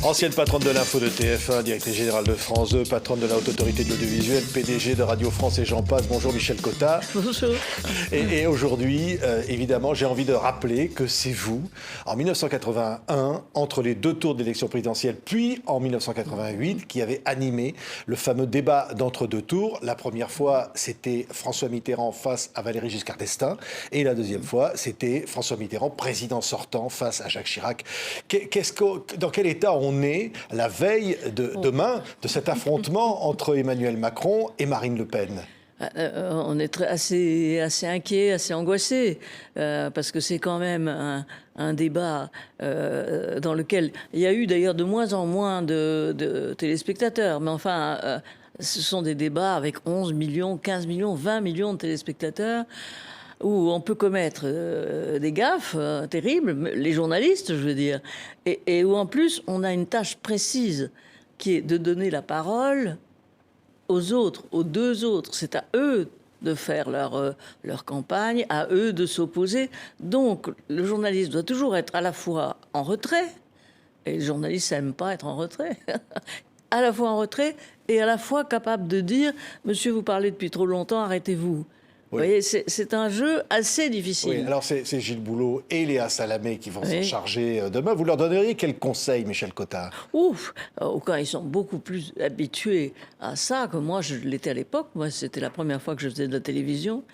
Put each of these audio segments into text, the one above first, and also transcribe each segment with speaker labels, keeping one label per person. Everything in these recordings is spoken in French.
Speaker 1: Ancienne patronne de l'info de TF1, directrice générale de France 2, patronne de la Haute Autorité de l'Audiovisuel, PDG de Radio France et j'en passe. Bonjour Michel Cotta.
Speaker 2: Bonjour.
Speaker 1: Et aujourd'hui, évidemment, j'ai envie de rappeler que c'est vous, en 1981, entre les deux tours d'élection présidentielle, puis en 1988, qui avez animé le fameux débat d'entre-deux tours. La première fois, c'était François Mitterrand face à Valéry Giscard d'Estaing. Et la deuxième fois, c'était François Mitterrand, président sortant, face à Jacques Chirac. Dans quel état on est la veille de demain de cet affrontement entre Emmanuel Macron et Marine Le Pen?
Speaker 2: On est assez inquiet, assez angoissé, parce que c'est quand même un débat dans lequel il y a eu d'ailleurs de moins en moins de téléspectateurs. Mais enfin, ce sont des débats avec 11 millions, 15 millions, 20 millions de téléspectateurs, où on peut commettre des gaffes terribles, les journalistes, je veux dire, et où en plus on a une tâche précise qui est de donner la parole aux autres, aux deux autres. C'est à eux de faire leur campagne, à eux de s'opposer. Donc le journaliste doit toujours être à la fois en retrait, et le journaliste n'aime pas être en retrait, à la fois en retrait et à la fois capable de dire « Monsieur, vous parlez depuis trop longtemps, arrêtez-vous ». Vous voyez, c'est un jeu assez difficile.
Speaker 1: Oui, alors c'est Gilles Boulot et Léa Salamé qui vont s'en charger demain. Vous leur donneriez quel conseil, Michel Cotta?
Speaker 2: Ouf, quand ils sont beaucoup plus habitués à ça que moi, je l'étais à l'époque. Moi, c'était la première fois que je faisais de la télévision,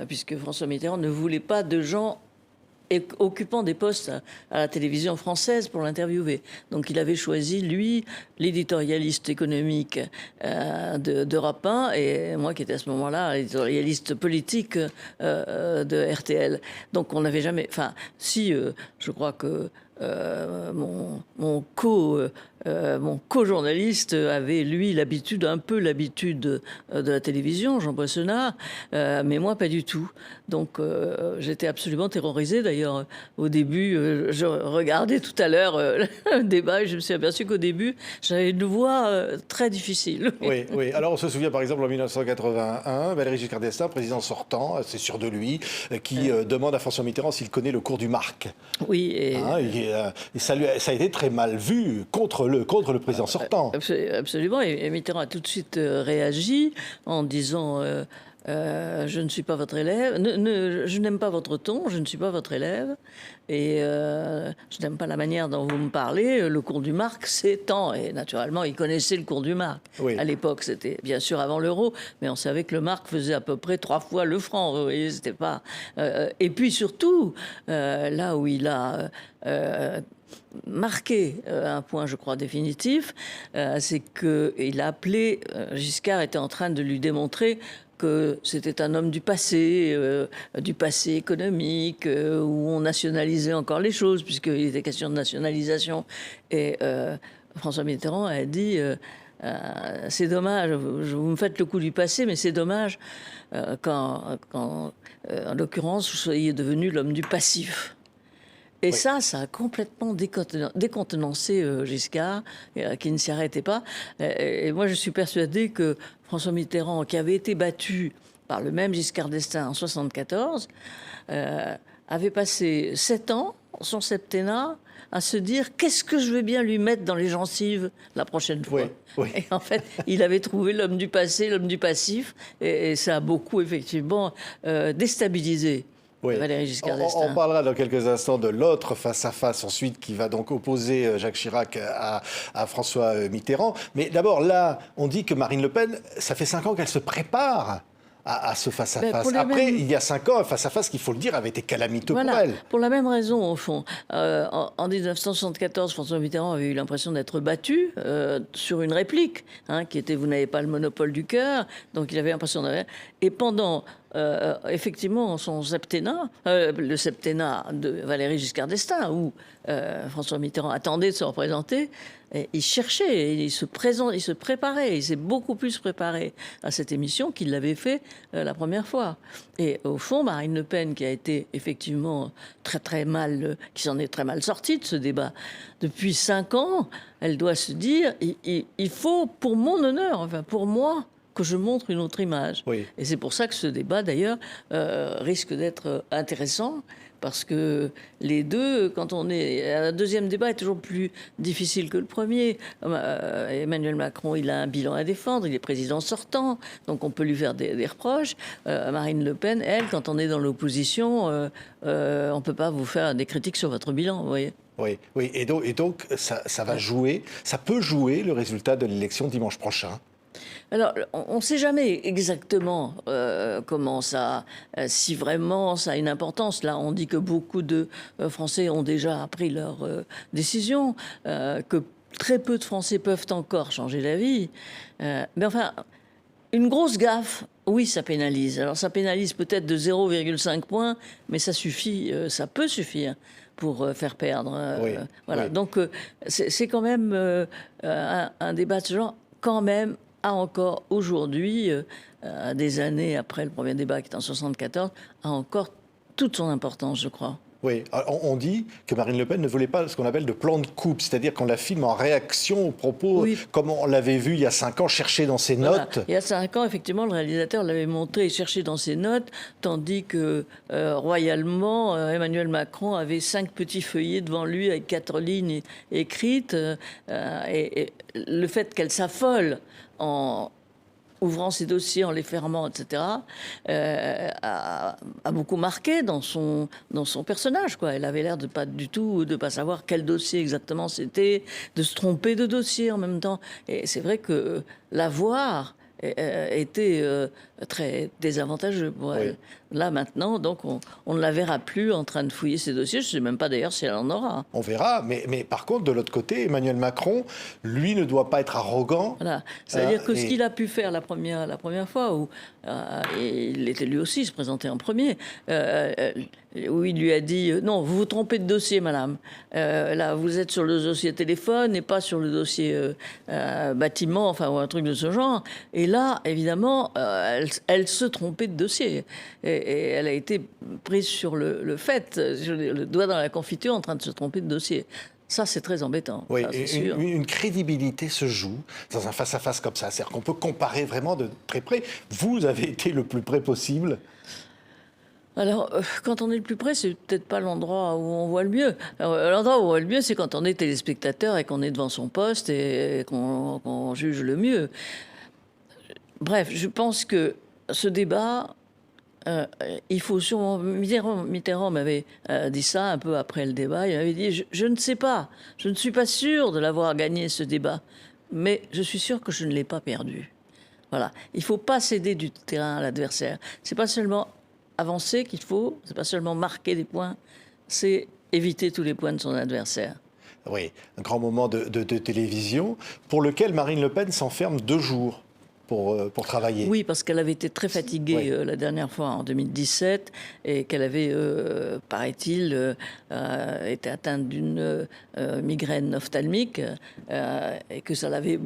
Speaker 2: puisque François Mitterrand ne voulait pas de gens occupant des postes à la télévision française pour l'interviewer. Donc il avait choisi, lui, l'éditorialiste économique d'Europe 1 et moi qui étais à ce moment-là l'éditorialiste politique de RTL. Donc on n'avait jamais... Enfin, si, je crois que mon co-journaliste avait, lui, un peu l'habitude de la télévision, Jean Boissonnat, mais moi, pas du tout. Donc, j'étais absolument terrorisée. D'ailleurs, au début, je regardais tout à l'heure le débat et je me suis aperçue qu'au début, j'avais une voix très difficile.
Speaker 1: Oui, oui. Alors, on se souvient, par exemple, en 1981, Valéry Giscard d'Estaing, président sortant, c'est sûr de lui, qui demande à François Mitterrand s'il connaît le cours du Marc.
Speaker 2: Oui, et
Speaker 1: ça a été très mal vu contre le président sortant.
Speaker 2: Absolument, et Mitterrand a tout de suite réagi en disant je ne suis pas votre élève, je n'aime pas votre ton, je ne suis pas votre élève, et je n'aime pas la manière dont vous me parlez. Le cours du Marc, c'est tant. Et naturellement, il connaissait le cours du Marc. Oui. À l'époque, c'était bien sûr avant l'euro, mais on savait que le Marc faisait à peu près 3 fois le franc. Vous voyez, c'était pas. Et puis surtout, là où il a marqué un point, je crois, définitif, c'est qu'il a appelé, Giscard était en train de lui démontrer que c'était un homme du passé économique, où on nationalisait encore les choses, puisqu'il était question de nationalisation. Et François Mitterrand a dit c'est dommage, vous me faites le coup du passé, mais c'est dommage quand en l'occurrence, vous soyez devenu l'homme du passif. Et oui. Ça a complètement décontenancé Giscard, qui ne s'y arrêtait pas. Et moi, je suis persuadée que François Mitterrand, qui avait été battu par le même Giscard d'Estaing en 1974, avait passé 7 ans, son septennat, à se dire qu'est-ce que je vais bien lui mettre dans les gencives la prochaine fois. Oui, oui. Et en fait, il avait trouvé l'homme du passé, l'homme du passif, et ça a beaucoup, effectivement, déstabilisé.
Speaker 1: Oui.
Speaker 2: Valéry Giscard d'Estaing.
Speaker 1: On parlera dans quelques instants de l'autre face-à-face ensuite qui va donc opposer Jacques Chirac à François Mitterrand. Mais d'abord, là, on dit que Marine Le Pen, ça fait 5 ans qu'elle se prépare à ce face-à-face. Après, il y a 5 ans, un face-à-face, qu'il faut le dire, avait été calamiteux pour elle.
Speaker 2: Pour la même raison, au fond. En 1974, François Mitterrand avait eu l'impression d'être battu sur une réplique, qui était « Vous n'avez pas le monopole du cœur ». Donc il avait l'impression d'avoir... Et pendant... effectivement, son septennat, le septennat de Valéry Giscard d'Estaing, où François Mitterrand attendait de se représenter, il cherchait, il se préparait, il s'est beaucoup plus préparé à cette émission qu'il l'avait fait la première fois. Et au fond, Marine Le Pen, qui a été effectivement très très mal, qui s'en est très mal sortie de ce débat, depuis 5 ans, elle doit se dire, il faut, pour mon honneur, enfin pour moi, que je montre une autre image.
Speaker 1: Oui.
Speaker 2: Et c'est pour ça que ce débat, d'ailleurs, risque d'être intéressant, parce que les deux, quand on est... Un deuxième débat est toujours plus difficile que le premier. Emmanuel Macron, il a un bilan à défendre, il est président sortant, donc on peut lui faire des reproches. Marine Le Pen, elle, quand on est dans l'opposition, on ne peut pas vous faire des critiques sur votre bilan, vous voyez.
Speaker 1: Oui, oui. Et donc ça va jouer, ça peut jouer le résultat de l'élection dimanche prochain.
Speaker 2: Alors, on ne sait jamais exactement comment ça, si vraiment ça a une importance. Là, on dit que beaucoup de Français ont déjà pris leur décision, que très peu de Français peuvent encore changer d'avis. Mais enfin, une grosse gaffe, oui, ça pénalise. Alors, ça pénalise peut-être de 0,5 points, mais ça suffit, ça peut suffire pour faire perdre.
Speaker 1: Oui,
Speaker 2: voilà.
Speaker 1: oui.
Speaker 2: Donc, c'est quand même un débat de ce genre, quand même, a encore aujourd'hui, des années après le premier débat qui est en 74, a encore toute son importance, je crois.
Speaker 1: Oui, on dit que Marine Le Pen ne voulait pas ce qu'on appelle de plan de coupe, c'est-à-dire qu'on la filme en réaction aux propos,
Speaker 2: Oui.
Speaker 1: comme on l'avait vu il y a 5 ans, chercher dans ses
Speaker 2: Voilà.
Speaker 1: notes.
Speaker 2: Il y a 5 ans, effectivement, le réalisateur l'avait montré et cherché dans ses notes, tandis que, royalement, Emmanuel Macron avait 5 petits feuillets devant lui avec 4 lignes écrites. Et le fait qu'elle s'affole en ouvrant ses dossiers, en les fermant, etc., a beaucoup marqué dans son personnage, quoi. Elle avait l'air de pas savoir quel dossier exactement c'était, de se tromper de dossier en même temps. Et c'est vrai que la voir était très désavantageux pour elle.
Speaker 1: Oui.
Speaker 2: Là, maintenant, donc, on ne la verra plus en train de fouiller ses dossiers. Je ne sais même pas d'ailleurs si elle en aura.
Speaker 1: On verra, mais par contre, de l'autre côté, Emmanuel Macron, lui, ne doit pas être arrogant.
Speaker 2: Voilà. C'est-à-dire que ce qu'il a pu faire la première fois, où il était lui aussi se présenter en premier, où il lui a dit non, vous vous trompez de dossier, madame. Là, vous êtes sur le dossier téléphone et pas sur le dossier bâtiment, enfin, ou un truc de ce genre. Et là, évidemment, elle se trompait de dossier. Et elle a été prise sur le fait, le doigt dans la confiture, en train de se tromper de dossier. Ça, c'est très embêtant.
Speaker 1: Oui,
Speaker 2: ça, c'est sûr.
Speaker 1: une crédibilité se joue dans un face-à-face comme ça. C'est-à-dire qu'on peut comparer vraiment de très près. Vous avez été le plus près possible.
Speaker 2: Alors, quand on est le plus près, c'est peut-être pas l'endroit où on voit le mieux. Alors, l'endroit où on voit le mieux, c'est quand on est téléspectateur et qu'on est devant son poste et qu'on juge le mieux. Bref, je pense que ce débat, il faut sûrement... Mitterrand m'avait dit ça un peu après le débat. Il m'avait dit, je ne sais pas, je ne suis pas sûr de l'avoir gagné, ce débat, mais je suis sûr que je ne l'ai pas perdu. Voilà. Il ne faut pas céder du terrain à l'adversaire. C'est pas seulement avancer qu'il faut, c'est pas seulement marquer des points, c'est éviter tous les points de son adversaire.
Speaker 1: Oui, un grand moment de télévision pour lequel Marine Le Pen s'enferme 2 jours pour travailler.
Speaker 2: Oui, parce qu'elle avait été très fatiguée
Speaker 1: Oui.
Speaker 2: la dernière fois en 2017 et qu'elle avait, paraît-il, été atteinte d'une migraine ophtalmique et que ça l'avait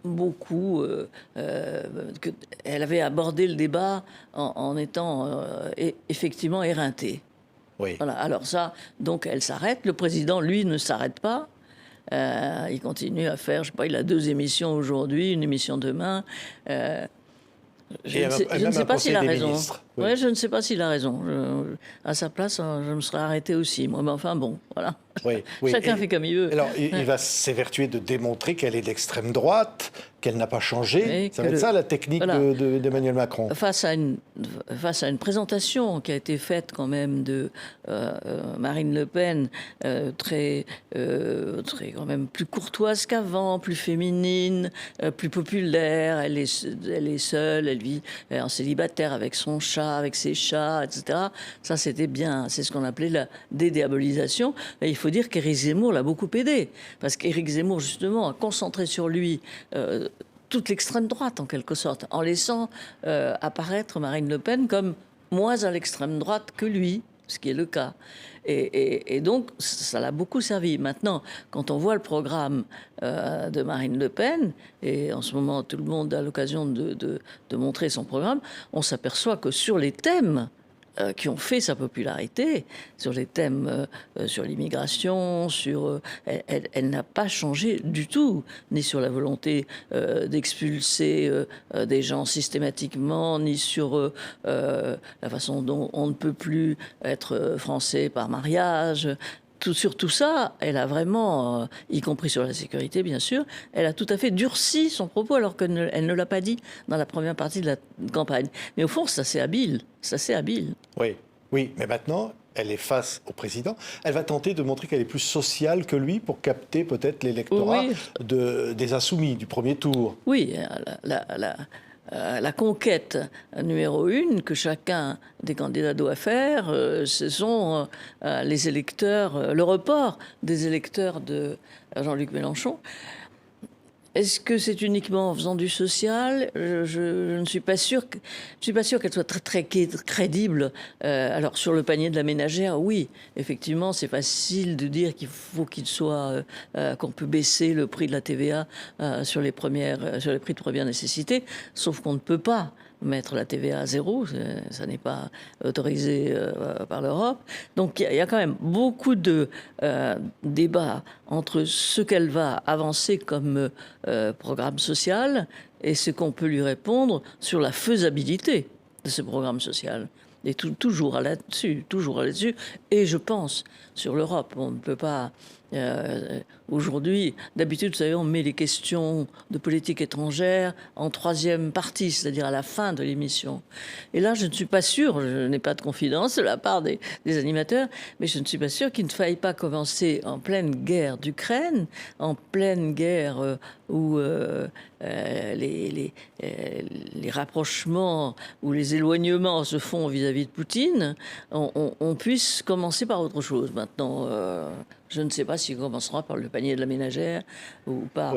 Speaker 2: beaucoup... elle avait abordé le débat en étant effectivement éreintée.
Speaker 1: Oui.
Speaker 2: Voilà. Alors ça, donc elle s'arrête. Le président, lui, ne s'arrête pas. Il continue à faire, je sais pas, il a 2 émissions aujourd'hui, une émission demain. Je ne sais pas s'il a raison.
Speaker 1: Oui.
Speaker 2: Ouais, je ne sais pas s'il a raison. À sa place, je me serais arrêté aussi. Moi, mais enfin bon, voilà.
Speaker 1: Oui, oui.
Speaker 2: Chacun fait comme il veut.
Speaker 1: Alors, il va s'évertuer de démontrer qu'elle est d'extrême droite, qu'elle n'a pas changé. Ça va être ça la technique
Speaker 2: voilà.
Speaker 1: d'Emmanuel Macron.
Speaker 2: Face à une présentation qui a été faite quand même de Marine Le Pen, très quand même plus courtoise qu'avant, plus féminine, plus populaire. Elle est seule, elle vit en célibataire avec son chat, avec ses chats, etc. Ça, c'était bien. C'est ce qu'on appelait la dédiabolisation. Et il faut dire qu'Éric Zemmour l'a beaucoup aidé. Parce qu'Éric Zemmour, justement, a concentré sur lui toute l'extrême droite, en quelque sorte, en laissant apparaître Marine Le Pen comme moins à l'extrême droite que lui, ce qui est le cas. Et donc, ça l'a beaucoup servi. Maintenant, quand on voit le programme de Marine Le Pen, et en ce moment, tout le monde a l'occasion de montrer son programme, on s'aperçoit que sur les thèmes, qui ont fait sa popularité sur les thèmes, sur l'immigration, elle n'a pas changé du tout, ni sur la volonté d'expulser des gens systématiquement, ni sur la façon dont on ne peut plus être français par mariage. Sur tout ça, elle a vraiment, y compris sur la sécurité bien sûr, elle a tout à fait durci son propos alors qu'elle ne l'a pas dit dans la première partie de la campagne. Mais au fond, ça c'est habile,
Speaker 1: Oui, oui, mais maintenant, elle est face au président. Elle va tenter de montrer qu'elle est plus sociale que lui pour capter peut-être l'électorat des insoumis du premier tour.
Speaker 2: Oui, la conquête numéro 1 que chacun des candidats doit faire, ce sont les électeurs, le report des électeurs de Jean-Luc Mélenchon. Est-ce que c'est uniquement en faisant du social? Je ne suis pas sûre qu'elle soit très crédible. Alors sur le panier de la ménagère, oui, effectivement, c'est facile de dire qu'il faut qu'on peut baisser le prix de la TVA sur les prix de première nécessité, sauf qu'on ne peut pas mettre la TVA à 0, ça n'est pas autorisé par l'Europe. Donc il y a quand même beaucoup de débats entre ce qu'elle va avancer comme programme social et ce qu'on peut lui répondre sur la faisabilité de ce programme social. Et toujours là-dessus. Et je pense, sur l'Europe, on ne peut pas... aujourd'hui, d'habitude, vous savez, on met les questions de politique étrangère en troisième partie, c'est-à-dire à la fin de l'émission. Et là, je ne suis pas sûre, je n'ai pas de confidence de la part des animateurs, mais je ne suis pas sûre qu'il ne faille pas commencer en pleine guerre d'Ukraine, en pleine guerre où les rapprochements ou les éloignements se font vis-à-vis de Poutine, on puisse commencer par autre chose. Maintenant, je ne sais pas s'il commencera par le panier de la ménagère ou par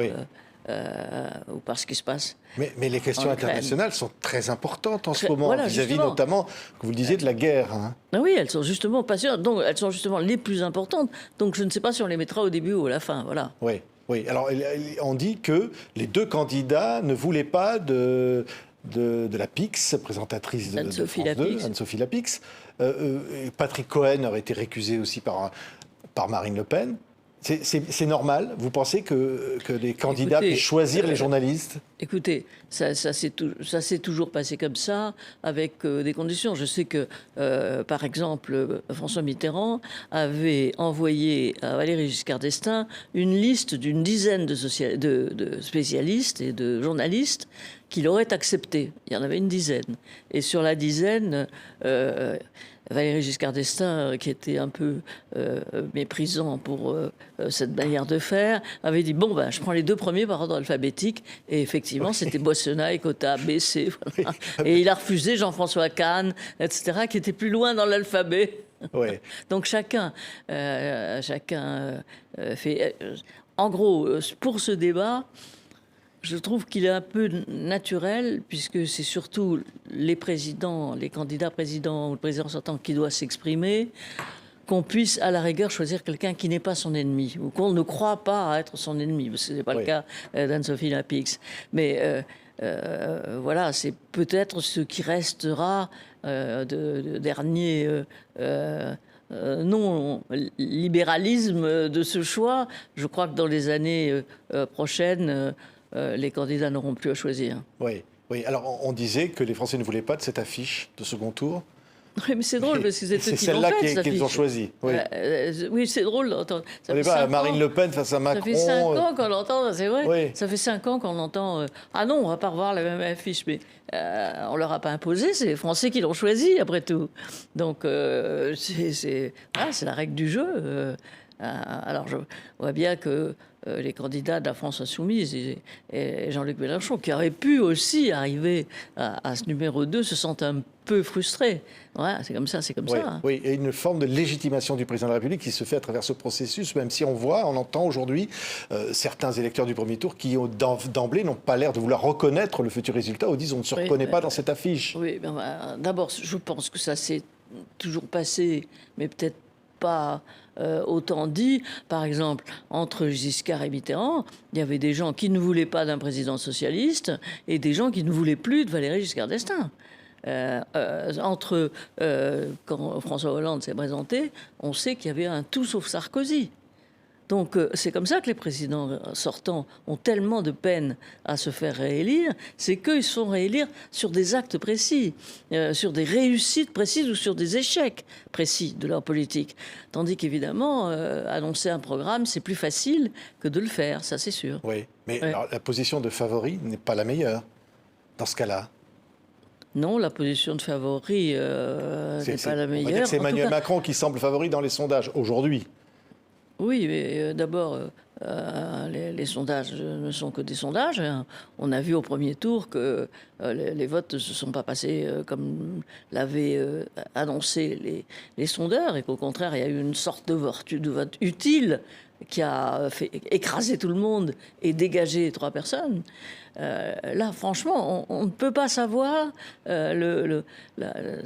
Speaker 2: ce qui se passe.
Speaker 1: Mais les questions internationales sont très importantes en ce moment,
Speaker 2: voilà,
Speaker 1: vis-à-vis notamment, que vous le disiez, de la guerre. Hein.
Speaker 2: Oui, elles sont justement passionnantes, donc elles sont justement les plus importantes. Donc je ne sais pas si on les mettra au début ou à la fin, voilà.
Speaker 1: Oui, oui. Alors on dit que les deux candidats ne voulaient pas de la Pix, présentatrice de France 2, Anne-Sophie Lapix. Patrick Cohen aurait été récusé aussi par Marine Le Pen. C'est normal? Vous pensez que les candidats puissent choisir les journalistes?
Speaker 2: Écoutez, ça s'est toujours passé comme ça, avec des conditions. Je sais que, par exemple, François Mitterrand avait envoyé à Valéry Giscard d'Estaing une liste d'une dizaine de spécialistes et de journalistes qu'il aurait accepté. Il y en avait une dizaine. Et sur la dizaine... Valéry Giscard d'Estaing, qui était un peu méprisant pour cette manière de faire, avait dit bon je prends les deux premiers par ordre alphabétique, et effectivement c'était Boissonnac, Cotta, Bessé, voilà. Et il a refusé Jean-François Kahn, etc., qui était plus loin dans l'alphabet.
Speaker 1: Ouais.
Speaker 2: Donc chacun fait. En gros, pour ce débat, je trouve qu'il est un peu naturel, puisque c'est surtout les candidats présidents ou le président sortant qui doit s'exprimer, qu'on puisse à la rigueur choisir quelqu'un qui n'est pas son ennemi, ou qu'on ne croit pas être son ennemi, parce que ce n'est pas le cas d'Anne-Sophie Lapix. Mais voilà, c'est peut-être ce qui restera de dernier... non-libéralisme de ce choix. Je crois que dans les années prochaines... les candidats n'auront plus à choisir.
Speaker 1: Oui, oui. Alors, on disait que les Français ne voulaient pas de cette affiche de second tour.
Speaker 2: Oui, mais c'est drôle, parce que c'est
Speaker 1: celle-là qu'ils ont choisie. Oui,
Speaker 2: oui, c'est drôle d'entendre.
Speaker 1: On n'est pas à Marine Le Pen face à Macron.
Speaker 2: Ça fait 5 ans qu'on l'entend, c'est vrai.
Speaker 1: Oui.
Speaker 2: Ça fait 5 ans qu'on entend ah non, on va pas revoir la même affiche, mais on leur a pas imposé, c'est les Français qui l'ont choisi, après tout. Donc, c'est la règle du jeu. Alors, je vois bien que les candidats de la France insoumise et Jean-Luc Mélenchon, qui auraient pu aussi arriver à ce numéro 2, se sentent un peu frustrés. Ouais, c'est comme ça.
Speaker 1: Oui, et une forme de légitimation du président de la République qui se fait à travers ce processus, même si on entend aujourd'hui certains électeurs du premier tour qui, d'emblée, n'ont pas l'air de vouloir reconnaître le futur résultat, ou disent on ne se reconnaît pas dans cette affiche.
Speaker 2: Oui, d'abord, je pense que ça s'est toujours passé, mais peut-être pas autant dit. Par exemple, entre Giscard et Mitterrand, il y avait des gens qui ne voulaient pas d'un président socialiste et des gens qui ne voulaient plus de Valéry Giscard d'Estaing. Quand François Hollande s'est présenté, on sait qu'il y avait un tout sauf Sarkozy. Donc c'est comme ça que les présidents sortants ont tellement de peine à se faire réélire, c'est qu'ils se font réélire sur des actes précis, sur des réussites précises ou sur des échecs précis de leur politique. Tandis qu'évidemment, annoncer un programme, c'est plus facile que de le faire, ça c'est sûr.
Speaker 1: Oui, mais
Speaker 2: Ouais.
Speaker 1: alors, la position de favori n'est pas la meilleure dans ce cas-là.
Speaker 2: Non, la position de favori n'est pas la
Speaker 1: On va dire
Speaker 2: meilleure.
Speaker 1: que c'est
Speaker 2: En tout
Speaker 1: Emmanuel
Speaker 2: cas,
Speaker 1: Macron qui semble favori dans les sondages aujourd'hui.
Speaker 2: oui, mais d'abord, les sondages ne sont que des sondages, hein. On a vu au premier tour que les votes ne se sont pas passés comme l'avaient annoncé les sondeurs, et qu'au contraire, il y a eu une sorte de vote utile qui a fait écraser tout le monde et dégager 3 personnes. Là, franchement, on ne peut pas savoir.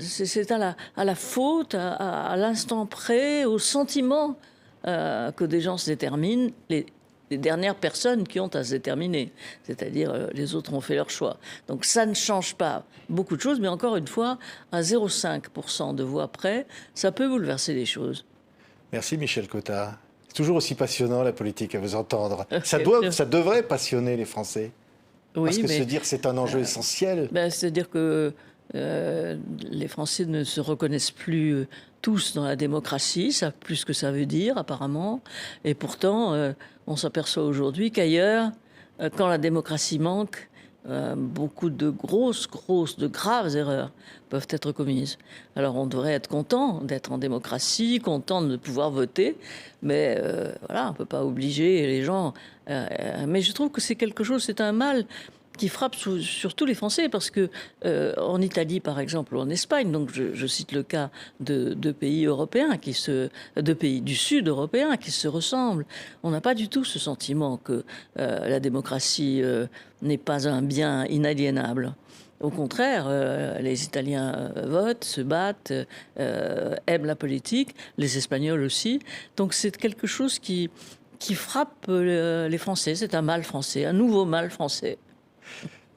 Speaker 2: C'est à la faute, à l'instant près, au sentiment que des gens se déterminent, les dernières personnes qui ont à se déterminer. C'est-à-dire, les autres ont fait leur choix. Donc ça ne change pas beaucoup de choses, mais encore une fois, à 0,5% de voix près, ça peut bouleverser les choses.
Speaker 1: Merci Michel Cotta. C'est toujours aussi passionnant la politique à vous entendre. Ça devrait passionner les Français. Parce
Speaker 2: Oui,
Speaker 1: que
Speaker 2: mais
Speaker 1: se dire que c'est un enjeu essentiel.
Speaker 2: c'est-à-dire que les Français ne se reconnaissent plus tous dans la démocratie, savent plus ce que ça veut dire apparemment, et pourtant on s'aperçoit aujourd'hui qu'ailleurs, quand la démocratie manque, beaucoup de de graves erreurs peuvent être commises. Alors on devrait être content d'être en démocratie, content de pouvoir voter, mais voilà, on ne peut pas obliger les gens. Mais je trouve que c'est quelque chose, c'est un mal qui frappe surtout les Français, parce que en Italie, par exemple, ou en Espagne, donc je cite le cas de pays européens, de pays du Sud européens qui se ressemblent, on n'a pas du tout ce sentiment que la démocratie n'est pas un bien inaliénable. Au contraire, les Italiens votent, se battent, aiment la politique, les Espagnols aussi. Donc c'est quelque chose qui frappe les Français. C'est un mal français, un nouveau mal français.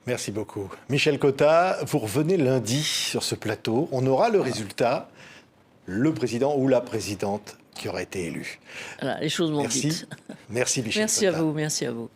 Speaker 1: Merci beaucoup. Michel Cotta, vous revenez lundi sur ce plateau. On aura le résultat, le président ou la présidente qui aura été élu.
Speaker 2: Voilà, les choses vont
Speaker 1: Merci.
Speaker 2: vite.
Speaker 1: Merci Michel
Speaker 2: Merci à
Speaker 1: Cotta.
Speaker 2: vous, merci à vous.